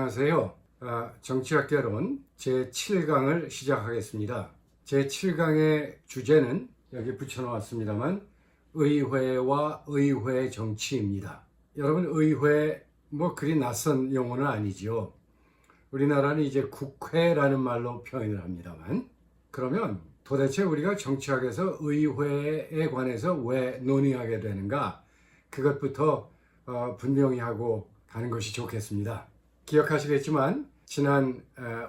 안녕하세요. 정치학개론 제7강을 시작하겠습니다. 제7강의 주제는 여기 붙여놓았습니다만 의회와 의회 정치입니다. 여러분, 의회 그리 낯선 용어는 아니지요. 우리나라는 이제 국회라는 말로 표현을 합니다만, 그러면 도대체 우리가 정치학에서 의회에 관해서 왜 논의하게 되는가, 그것부터 분명히 하고 가는 것이 좋겠습니다. 기억하시겠지만 지난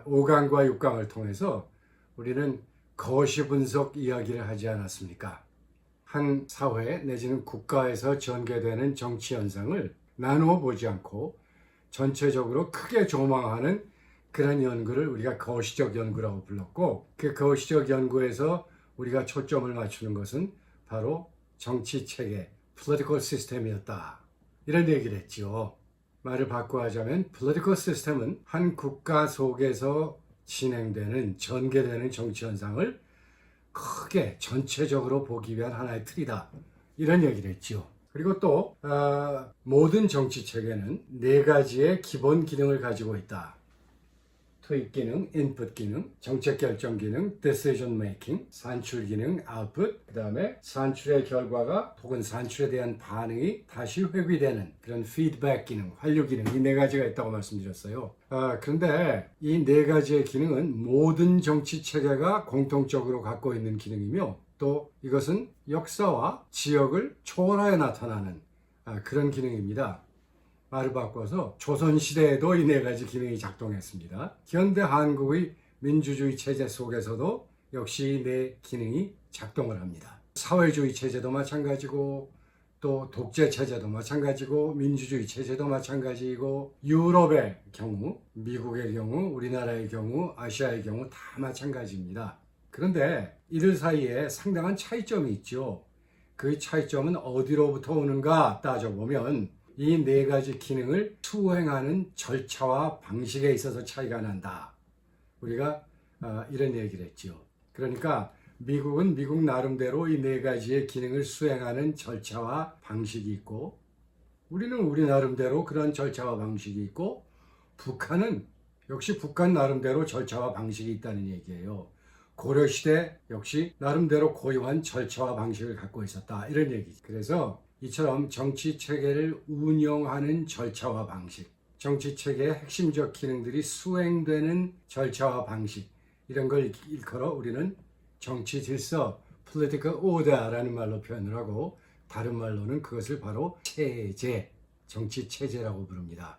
5강과 6강을 통해서 우리는 거시 분석 이야기를 하지 않았습니까? 한 사회 내지는 국가에서 전개되는 정치 현상을 나누어 보지 않고 전체적으로 크게 조망하는 그런 연구를 우리가 거시적 연구라고 불렀고, 그 거시적 연구에서 우리가 초점을 맞추는 것은 바로 정치 체계, political system이었다, 이런 얘기를 했죠. 말을 바꿔 하자면 political system은 한 국가 속에서 진행되는, 전개되는 정치 현상을 크게 전체적으로 보기 위한 하나의 틀이다, 이런 얘기를 했죠. 그리고 또 모든 정치 체계는 4가지의 기본 기능을 가지고 있다. 투입 기능, 인풋 기능, 정책 결정 기능, decision making, 산출 기능, output, 그 다음에 산출의 결과가 혹은 산출에 대한 반응이 다시 회귀되는 그런 feedback 기능, 환류 기능, 이 4가지가 있다고 말씀드렸어요. 그런데 이 4가지의 기능은 모든 정치 체계가 공통적으로 갖고 있는 기능이며, 또 이것은 역사와 지역을 초월하여 나타나는 그런 기능입니다. 말을 바꿔서 조선시대에도 이 4가지 기능이 작동했습니다. 현대 한국의 민주주의 체제 속에서도 역시 이 4 기능이 작동을 합니다. 사회주의 체제도 마찬가지고, 또 독재 체제도 마찬가지고, 민주주의 체제도 마찬가지이고, 유럽의 경우, 미국의 경우, 우리나라의 경우, 아시아의 경우 다 마찬가지입니다. 그런데 이들 사이에 상당한 차이점이 있죠. 그 차이점은 어디로부터 오는가 따져보면 이 4가지 기능을 수행하는 절차와 방식에 있어서 차이가 난다, 우리가 이런 얘기를 했죠. 그러니까 미국은 미국 나름대로 이 4가지의 기능을 수행하는 절차와 방식이 있고, 우리는 우리 나름대로 그런 절차와 방식이 있고, 북한은 역시 북한 나름대로 절차와 방식이 있다는 얘기예요. 고려시대 역시 나름대로 고유한 절차와 방식을 갖고 있었다, 이런 얘기죠. 그래서 이처럼 정치 체계를 운영하는 절차와 방식, 정치 체계의 핵심적 기능들이 수행되는 절차와 방식, 이런 걸 일컬어 우리는 정치 질서, political order라는 말로 표현을 하고, 다른 말로는 그것을 바로 체제, 정치 체제라고 부릅니다.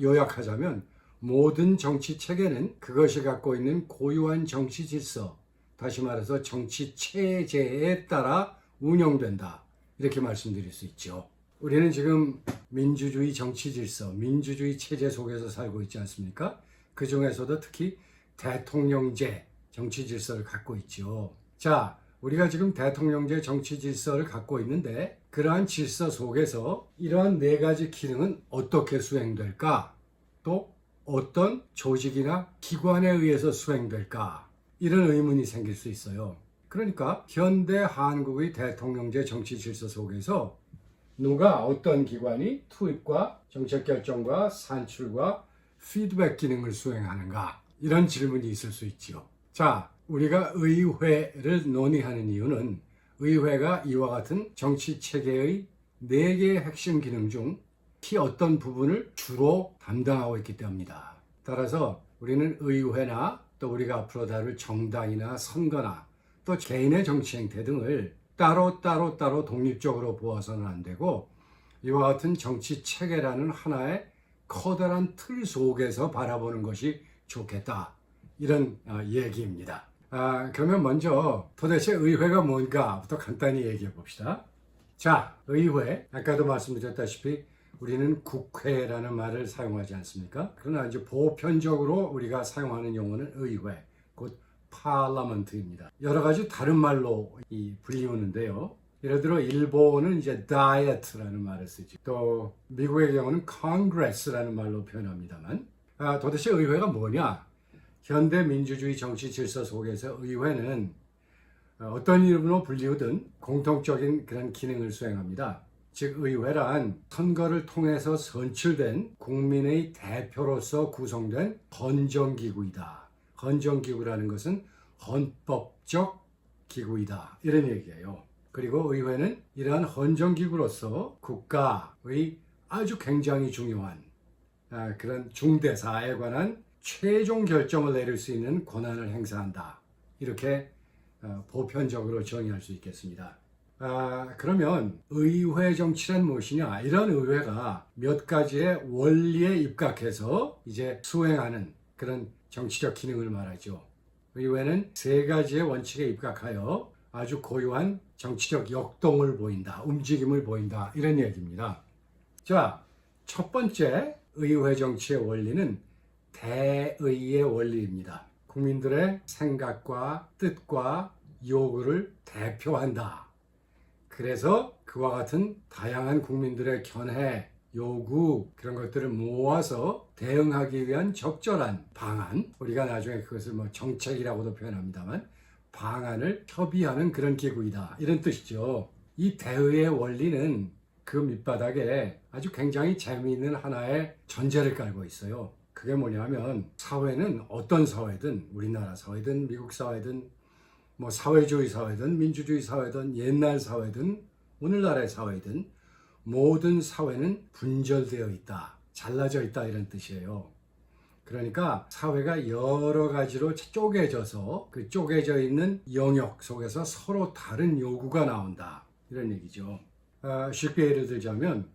요약하자면 모든 정치 체계는 그것이 갖고 있는 고유한 정치 질서, 다시 말해서 정치 체제에 따라 운영된다, 이렇게 말씀드릴 수 있죠. 우리는 지금 민주주의 정치 질서, 민주주의 체제 속에서 살고 있지 않습니까? 그 중에서도 특히 대통령제 정치 질서를 갖고 있죠. 자, 우리가 지금 대통령제 정치 질서를 갖고 있는데, 그러한 질서 속에서 이러한 4가지 기능은 어떻게 수행될까? 또 어떤 조직이나 기관에 의해서 수행될까? 이런 의문이 생길 수 있어요. 그러니까 현대 한국의 대통령제 정치 질서 속에서 누가, 어떤 기관이 투입과 정책 결정과 산출과 피드백 기능을 수행하는가, 이런 질문이 있을 수 있지요. 자, 우리가 의회를 논의하는 이유는 의회가 이와 같은 정치 체계의 4개의 핵심 기능 중 어떤 부분을 주로 담당하고 있기 때문입니다. 따라서 우리는 의회나 또 우리가 앞으로 다룰 정당이나 선거나 또 개인의 정치 행태 등을 따로 독립적으로 보아서는 안 되고, 이와 같은 정치 체계라는 하나의 커다란 틀 속에서 바라보는 것이 좋겠다, 이런 얘기입니다. 그러면 먼저 도대체 의회가 뭔가부터 간단히 얘기해 봅시다. 자, 의회, 아까도 말씀드렸다시피 우리는 국회라는 말을 사용하지 않습니까? 그러나 이제 보편적으로 우리가 사용하는 용어는 의회, 곧 파라먼트입니다. 여러 가지 다른 말로 불리우는데요. 예를 들어 일본은 이제 다이어트라는 말을 쓰죠. 또 미국의 경우는 congress라는 말로 표현합니다만, 도대체 의회가 뭐냐? 현대 민주주의 정치 질서 속에서 의회는 어떤 이름으로 불리우든 공통적인 그런 기능을 수행합니다. 즉 의회란 선거를 통해서 선출된 국민의 대표로서 구성된 헌정기구이다. 헌정기구라는 것은 헌법적 기구이다. 이런 얘기예요. 그리고 의회는 이러한 헌정기구로서 국가의 아주 굉장히 중요한 그런 중대사에 관한 최종 결정을 내릴 수 있는 권한을 행사한다. 이렇게 보편적으로 정의할 수 있겠습니다. 그러면 의회 정치란 무엇이냐? 이런 의회가 몇 가지의 원리에 입각해서 이제 수행하는 그런 정치적 기능을 말하죠. 의회는 세 가지의 원칙에 입각하여 아주 고유한 정치적 역동을 보인다, 움직임을 보인다, 이런 얘기입니다. 자, 첫 번째 의회 정치의 원리는 대의의 원리입니다. 국민들의 생각과 뜻과 요구를 대표한다. 그래서 그와 같은 다양한 국민들의 견해, 요구, 그런 것들을 모아서 대응하기 위한 적절한 방안, 우리가 나중에 그것을 정책이라고도 표현합니다만 방안을 협의하는 그런 기구이다. 이런 뜻이죠. 이 대의의 원리는 그 밑바닥에 아주 굉장히 재미있는 하나의 전제를 깔고 있어요. 그게 뭐냐면 사회는 어떤 사회든 우리나라 사회든 미국 사회든 사회주의 사회든 민주주의 사회든 옛날 사회든 오늘날의 사회든 모든 사회는 분절되어 있다. 잘라져 있다 이런 뜻이에요. 그러니까 사회가 여러 가지로 쪼개져서 그 쪼개져 있는 영역 속에서 서로 다른 요구가 나온다. 이런 얘기죠. 쉽게 예를 들자면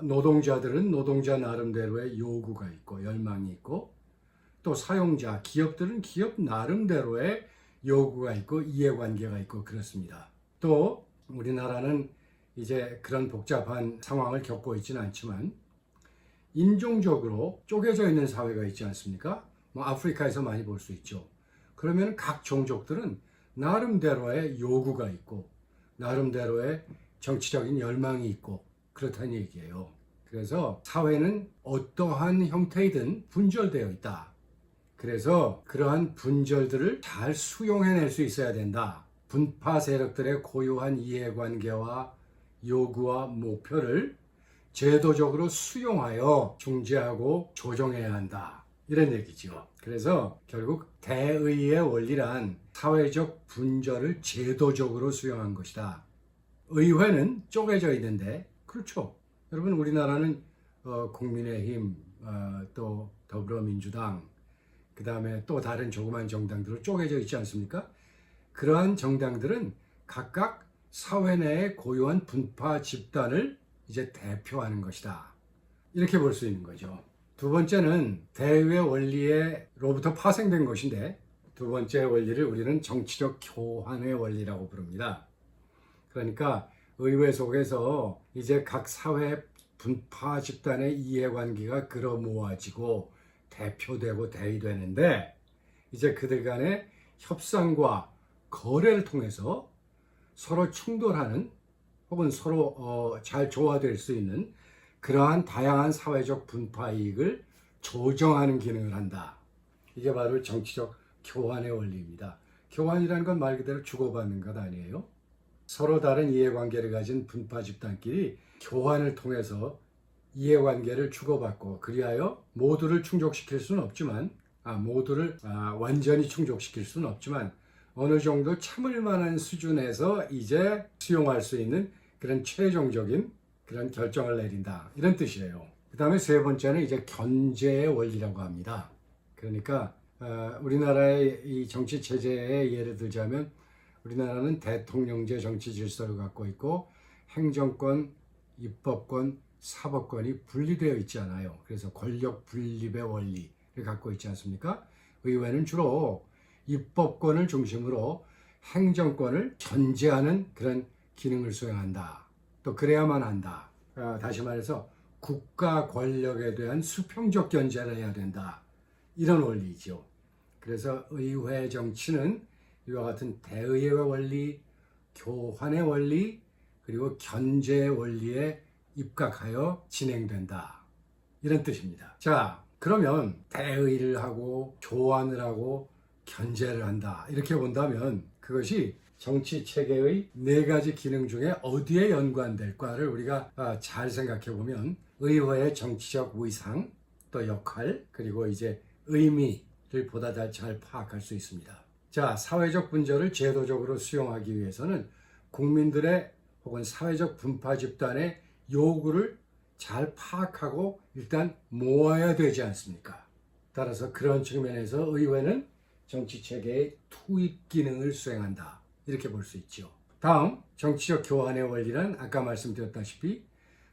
노동자들은 노동자 나름대로의 요구가 있고 열망이 있고 또 사용자, 기업들은 기업 나름대로의 요구가 있고 이해관계가 있고 그렇습니다. 또 우리나라는 이제 그런 복잡한 상황을 겪고 있지는 않지만 인종적으로 쪼개져 있는 사회가 있지 않습니까? 아프리카에서 많이 볼 수 있죠. 그러면 각 종족들은 나름대로의 요구가 있고 나름대로의 정치적인 열망이 있고 그렇다는 얘기예요. 그래서 사회는 어떠한 형태이든 분절되어 있다. 그래서 그러한 분절들을 잘 수용해낼 수 있어야 된다. 분파 세력들의 고유한 이해관계와 요구와 목표를 제도적으로 수용하여 중재하고 조정해야 한다. 이런 얘기죠. 그래서 결국 대의의 원리란 사회적 분절을 제도적으로 수용한 것이다. 의회는 쪼개져 있는데 그렇죠. 여러분 우리나라는 국민의힘, 또 더불어민주당, 그 다음에 또 다른 조그만 정당들로 쪼개져 있지 않습니까? 그러한 정당들은 각각 사회 내의 고유한 분파 집단을 이제 대표하는 것이다. 이렇게 볼 수 있는 거죠. 두 번째는 대의의 원리로부터 파생된 것인데 두 번째 원리를 우리는 정치적 교환의 원리라고 부릅니다. 그러니까 의회 속에서 이제 각 사회 분파 집단의 이해관계가 끌어모아지고 대표되고 대의되는데 이제 그들 간의 협상과 거래를 통해서 서로 충돌하는 혹은 서로 잘 조화될 수 있는 그러한 다양한 사회적 분파 이익을 조정하는 기능을 한다. 이게 바로 정치적 교환의 원리입니다. 교환이라는 건 말 그대로 주고받는 것 아니에요? 서로 다른 이해관계를 가진 분파 집단끼리 교환을 통해서 이해관계를 주고받고 그리하여 모두를 충족시킬 수는 없지만 모두를 완전히 충족시킬 수는 없지만 어느 정도 참을 만한 수준에서 이제 수용할 수 있는 그런 최종적인 그런 결정을 내린다. 이런 뜻이에요. 그 다음에 세 번째는 이제 견제의 원리라고 합니다. 그러니까 우리나라의 이 정치 체제의 예를 들자면 우리나라는 대통령제 정치 질서를 갖고 있고 행정권, 입법권, 사법권이 분리되어 있지 않아요. 그래서 권력 분립의 원리를 갖고 있지 않습니까? 의회는 주로 입법권을 중심으로 행정권을 견제하는 그런 기능을 수행한다. 또 그래야만 한다. 다시 말해서 국가 권력에 대한 수평적 견제를 해야 된다. 이런 원리죠. 그래서 의회 정치는 이와 같은 대의의 원리, 교환의 원리, 그리고 견제의 원리에 입각하여 진행된다. 이런 뜻입니다. 자, 그러면 대의를 하고 교환을 하고 견제를 한다. 이렇게 본다면 그것이 정치 체계의 네 가지 기능 중에 어디에 연관될까를 우리가 잘 생각해 보면 의회의 정치적 위상, 또 역할, 그리고 이제 의미를 보다 잘 파악할 수 있습니다. 자, 사회적 분절을 제도적으로 수용하기 위해서는 국민들의 혹은 사회적 분파 집단의 요구를 잘 파악하고 일단 모아야 되지 않습니까? 따라서 그런 측면에서 의회는 정치 체계의 투입 기능을 수행한다. 이렇게 볼 수 있죠. 다음, 정치적 교환의 원리는 아까 말씀드렸다시피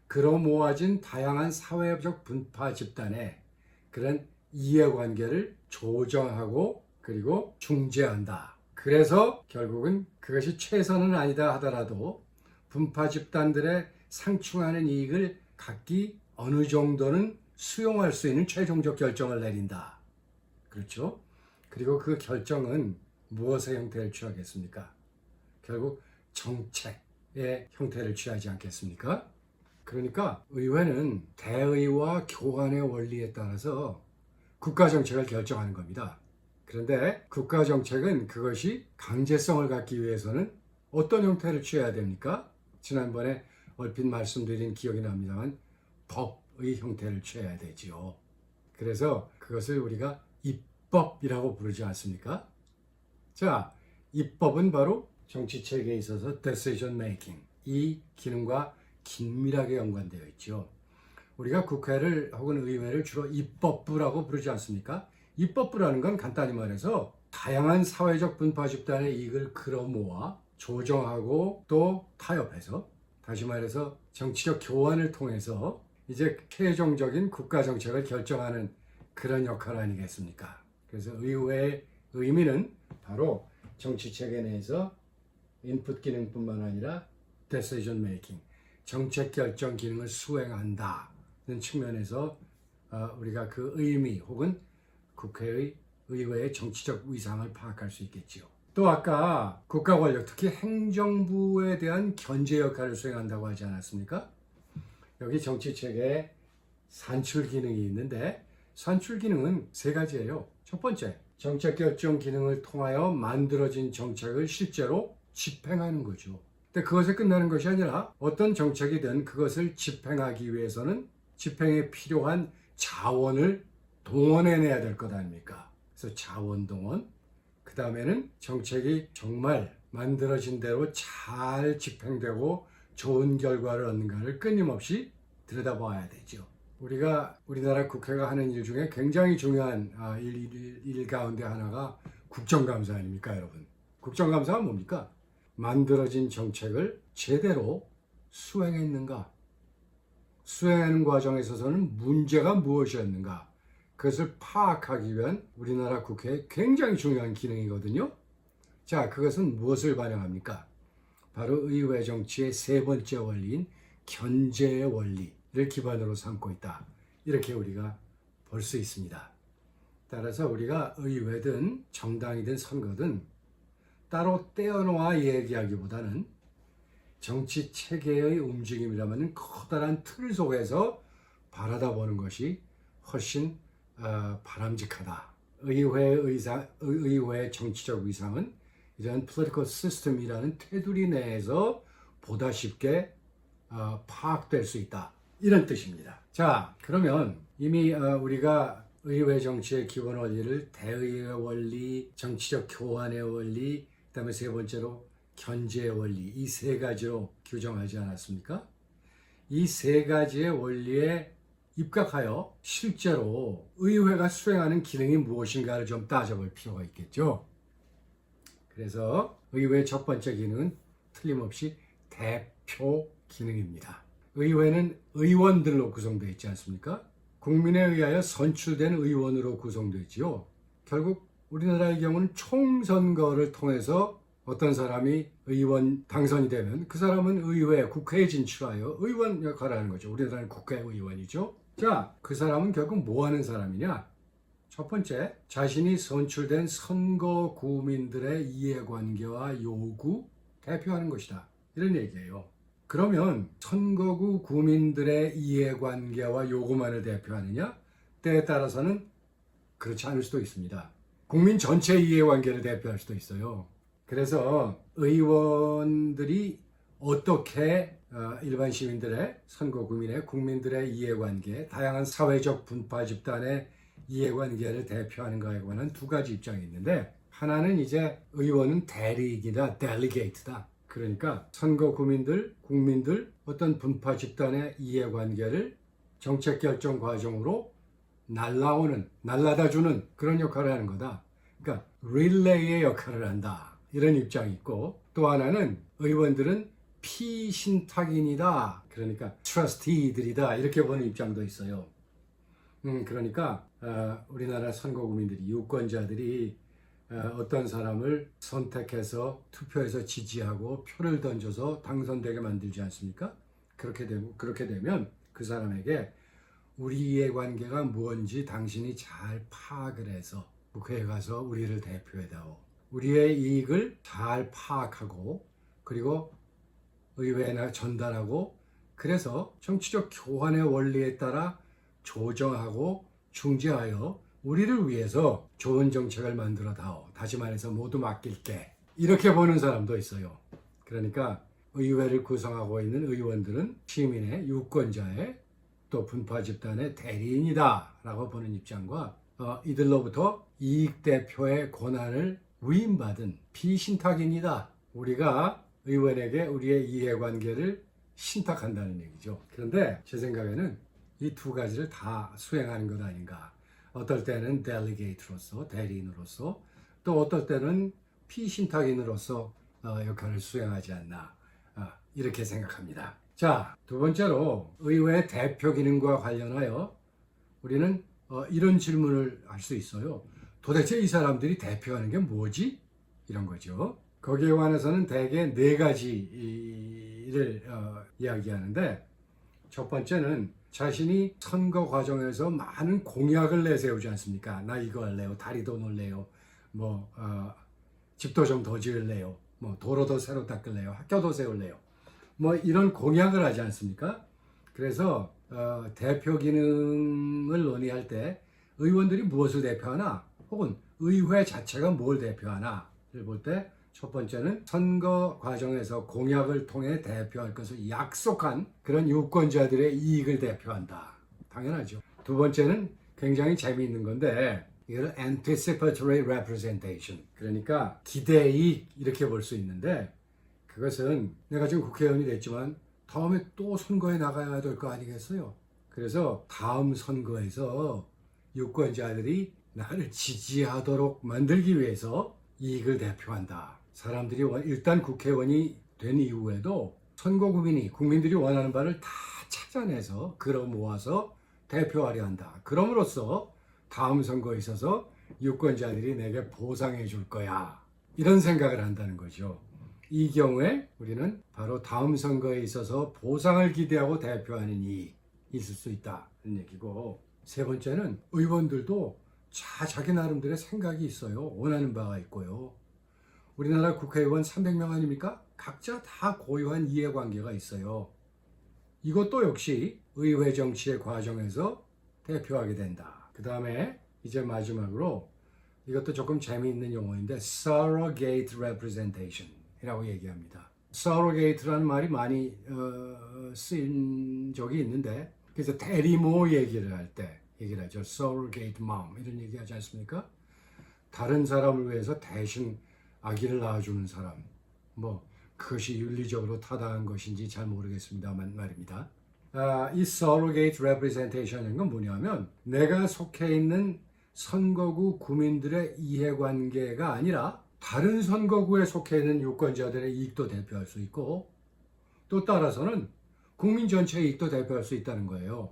그로 모아진 다양한 사회적 분파 집단의 그런 이해관계를 조정하고 그리고 중재한다. 그래서 결국은 그것이 최선은 아니다 하더라도 분파 집단들의 상충하는 이익을 각기 어느 정도는 수용할 수 있는 최종적 결정을 내린다. 그렇죠? 그리고 그 결정은 무엇의 형태를 취하겠습니까? 결국 정책의 형태를 취하지 않겠습니까? 그러니까 의회는 대의와 교환의 원리에 따라서 국가정책을 결정하는 겁니다. 그런데 국가정책은 그것이 강제성을 갖기 위해서는 어떤 형태를 취해야 됩니까? 지난번에 얼핏 말씀드린 기억이 납니다만 법의 형태를 취해야 되지요. 그래서 그것을 우리가 입법이라고 부르지 않습니까? 자, 입법은 바로 정치체계에 있어서 decision making, 이 기능과 긴밀하게 연관되어 있죠. 우리가 국회를 혹은 의회를 주로 입법부라고 부르지 않습니까? 입법부라는 건 간단히 말해서 다양한 사회적 분파 집단의 이익을 끌어모아 조정하고 또 타협해서, 다시 말해서 정치적 교환을 통해서 이제 최종적인 국가 정책을 결정하는 그런 역할 아니겠습니까? 그래서 의회의 의미는 바로 정치 체계 내에서 인풋 기능뿐만 아니라 decision making, 정책 결정 기능을 수행한다는 측면에서 우리가 그 의미 혹은 국회의 의회의 정치적 위상을 파악할 수 있겠지요. 또 아까 국가 권력, 특히 행정부에 대한 견제 역할을 수행한다고 하지 않았습니까? 여기 정치 체계에 산출 기능이 있는데 산출 기능은 세 가지예요. 첫 번째, 정책 결정 기능을 통하여 만들어진 정책을 실제로 집행하는 거죠. 근데 그것에 끝나는 것이 아니라 어떤 정책이든 그것을 집행하기 위해서는 집행에 필요한 자원을 동원해내야 될 것 아닙니까? 그래서 자원 동원, 그 다음에는 정책이 정말 만들어진 대로 잘 집행되고 좋은 결과를 얻는가를 끊임없이 들여다봐야 되죠. 우리나라 국회가 하는 일 중에 굉장히 중요한 일 가운데 하나가 국정감사 아닙니까, 여러분? 국정감사가 뭡니까? 만들어진 정책을 제대로 수행했는가? 수행하는 과정에 있어서는 문제가 무엇이었는가? 그것을 파악하기 위한 우리나라 국회의 굉장히 중요한 기능이거든요. 자, 그것은 무엇을 반영합니까? 바로 의회 정치의 세 번째 원리인 견제의 원리를 기반으로 삼고 있다. 이렇게 우리가 볼 수 있습니다. 따라서 우리가 의회든 정당이든 선거든 따로 떼어놓아 얘기하기보다는 정치 체계의 움직임이라면 커다란 틀 속에서 바라다보는 것이 훨씬 바람직하다. 의회의 정치적 위상은 이런 political system이라는 테두리 내에서 보다 쉽게 파악될 수 있다. 이런 뜻입니다. 자, 그러면 이미 우리가 의회 정치의 기본 원리를 대의의 원리, 정치적 교환의 원리, 그 다음에 세 번째로 견제의 원리, 이 세 가지로 규정하지 않았습니까? 이 세 가지의 원리에 입각하여 실제로 의회가 수행하는 기능이 무엇인가를 좀 따져볼 필요가 있겠죠. 그래서 의회의 첫 번째 기능은 틀림없이 대표 기능입니다. 의회는 의원들로 구성되어 있지 않습니까? 국민에 의하여 선출된 의원으로 구성되지요. 결국 우리나라의 경우는 총선거를 통해서 어떤 사람이 의원 당선이 되면 그 사람은 국회에 진출하여 의원 역할을 하는 거죠. 우리나라는 국회의원이죠. 자, 그 사람은 결국 뭐 하는 사람이냐? 첫 번째, 자신이 선출된 선거구민들의 이해관계와 요구 대표하는 것이다. 이런 얘기예요. 그러면 선거구 구민들의 이해관계와 요구만을 대표하느냐? 때에 따라서는 그렇지 않을 수도 있습니다. 국민 전체의 이해관계를 대표할 수도 있어요. 그래서 의원들이 어떻게 일반 시민들의 선거 구민의 국민들의 이해관계, 다양한 사회적 분파 집단의 이해관계를 대표하는가에 관한 두 가지 입장이 있는데, 하나는 이제 의원은 대리인이다, 델리게이트다. 그러니까 선거 구민들, 국민들 어떤 분파 집단의 이해관계를 정책 결정 과정으로 날라다 주는 그런 역할을 하는 거다. 그러니까 릴레이의 역할을 한다. 이런 입장이 있고, 또 하나는 의원들은 피신탁인이다. 그러니까 트러스티들이다. 이렇게 보는 입장도 있어요. 그러니까 우리나라 선거구민들이, 유권자들이 어떤 사람을 선택해서 투표해서 지지하고 표를 던져서 당선되게 만들지 않습니까? 그렇게 되면 그 사람에게 우리 이해관계가 뭔지 당신이 잘 파악을 해서 국회에 가서 우리를 대표해다오. 우리의 이익을 잘 파악하고 그리고 의회에 전달하고, 그래서 정치적 교환의 원리에 따라 조정하고 중재하여 우리를 위해서 좋은 정책을 만들어 다오. 다시 말해서 모두 맡길게. 이렇게 보는 사람도 있어요. 그러니까 의회를 구성하고 있는 의원들은 시민의, 유권자의, 또 분파 집단의 대리인이다 라고 보는 입장과, 이들로부터 이익대표의 권한을 위임받은 피신탁인이다. 우리가 의원에게 우리의 이해관계를 신탁한다는 얘기죠. 그런데 제 생각에는 이 두 가지를 다 수행하는 것 아닌가. 어떨 때는 델리게이트로서, 대리인으로서, 또 어떨 때는 피신탁인으로서 역할을 수행하지 않나, 이렇게 생각합니다. 자, 두 번째로 의회 대표 기능과 관련하여 우리는 이런 질문을 할 수 있어요. 도대체 이 사람들이 대표하는 게 뭐지? 이런 거죠. 거기에 관해서는 대개 네 가지를 이야기하는데, 첫 번째는 자신이 선거 과정에서 많은 공약을 내세우지 않습니까? 나 이거 할래요, 다리도 놀래요, 집도 좀 더 지을래요, 도로도 새로 닦을래요, 학교도 세울래요, 이런 공약을 하지 않습니까? 그래서 대표 기능을 논의할 때 의원들이 무엇을 대표하나, 혹은 의회 자체가 뭘 대표하나를 볼 때, 첫 번째는 선거 과정에서 공약을 통해 대표할 것을 약속한 그런 유권자들의 이익을 대표한다. 당연하죠. 두 번째는 굉장히 재미있는 건데, 이걸 anticipatory representation, 그러니까 기대이익, 이렇게 볼 수 있는데, 그것은 내가 지금 국회의원이 됐지만 다음에 또 선거에 나가야 될 거 아니겠어요? 그래서 다음 선거에서 유권자들이 나를 지지하도록 만들기 위해서 이익을 대표한다. 사람들이 일단 국회의원이 된 이후에도 선거구민이, 국민들이 원하는 바를 다 찾아내서 끌어 모아서 대표하려 한다. 그럼으로써 다음 선거에 있어서 유권자들이 내게 보상해 줄 거야. 이런 생각을 한다는 거죠. 이 경우에 우리는 바로 다음 선거에 있어서 보상을 기대하고 대표하는 이익이 있을 수 있다는 얘기고, 세 번째는 의원들도 자기 나름대로의 생각이 있어요. 원하는 바가 있고요. 우리나라 국회의원 300명 아닙니까? 각자 다 고유한 이해관계가 있어요. 이것도 역시 의회 정치의 과정에서 대표하게 된다. 그 다음에 이제 마지막으로, 이것도 조금 재미있는 용어인데 surrogate representation 이라고 얘기합니다. surrogate라는 말이 많이 쓰인 적이 있는데, 그래서 대리모 얘기를 할 때 얘기를 하죠. surrogate mom 이런 얘기 하지 않습니까? 다른 사람을 위해서 대신 아기를 낳아주는 사람, 그것이 윤리적으로 타당한 것인지 잘 모르겠습니다만 말입니다. 이 surrogate representation인 건 뭐냐면, 내가 속해 있는 선거구 구민들의 이해관계가 아니라 다른 선거구에 속해 있는 유권자들의 이익도 대표할 수 있고, 또 따라서는 국민 전체의 이익도 대표할 수 있다는 거예요.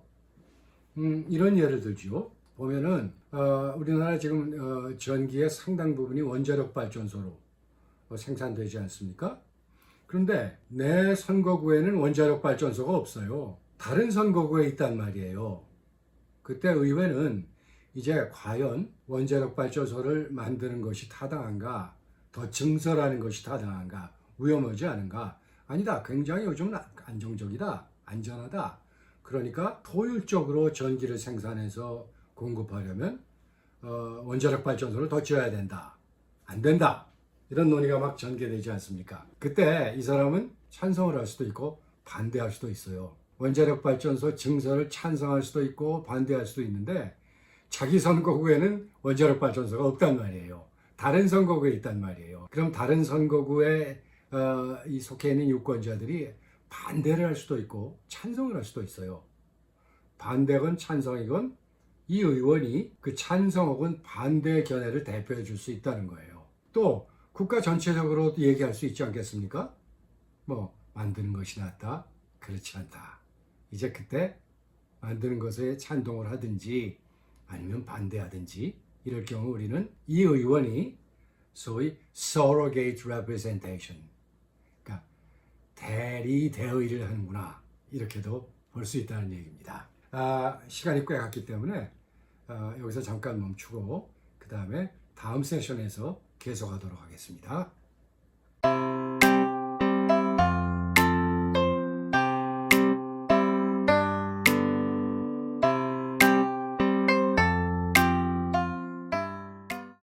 이런 예를 들죠. 보면은 우리나라 지금 전기의 상당 부분이 원자력 발전소로 생산되지 않습니까? 그런데 내 선거구에는 원자력 발전소가 없어요. 다른 선거구에 있단 말이에요. 그때 의회는 이제 과연 원자력 발전소를 만드는 것이 타당한가, 더 증설하는 것이 타당한가, 위험하지 않은가, 아니다, 굉장히 요즘은 안정적이다, 안전하다, 그러니까 효율적으로 전기를 생산해서 공급하려면 원자력 발전소를 더 지어야 된다, 안 된다, 이런 논의가 막 전개되지 않습니까? 그때 이 사람은 찬성을 할 수도 있고 반대할 수도 있어요. 원자력 발전소 증설을 찬성할 수도 있고 반대할 수도 있는데 자기 선거구에는 원자력 발전소가 없단 말이에요. 다른 선거구에 있단 말이에요. 그럼 다른 선거구에 이 속해 있는 유권자들이 반대를 할 수도 있고 찬성을 할 수도 있어요. 반대건 찬성이건 이 의원이 그 찬성 혹은 반대 견해를 대표해 줄 수 있다는 거예요. 또 국가 전체적으로 얘기할 수 있지 않겠습니까? 뭐 만드는 것이 낫다, 그렇지 않다. 이제 그때 만드는 것에 찬동을 하든지 아니면 반대하든지 이럴 경우 우리는 이 의원이 소위 surrogate representation, 그러니까 대리 대의를 하는구나, 이렇게도 볼 수 있다는 얘기입니다. 시간이 꽤 갔기 때문에 여기서 잠깐 멈추고 그 다음에 다음 세션에서 계속하도록 하겠습니다.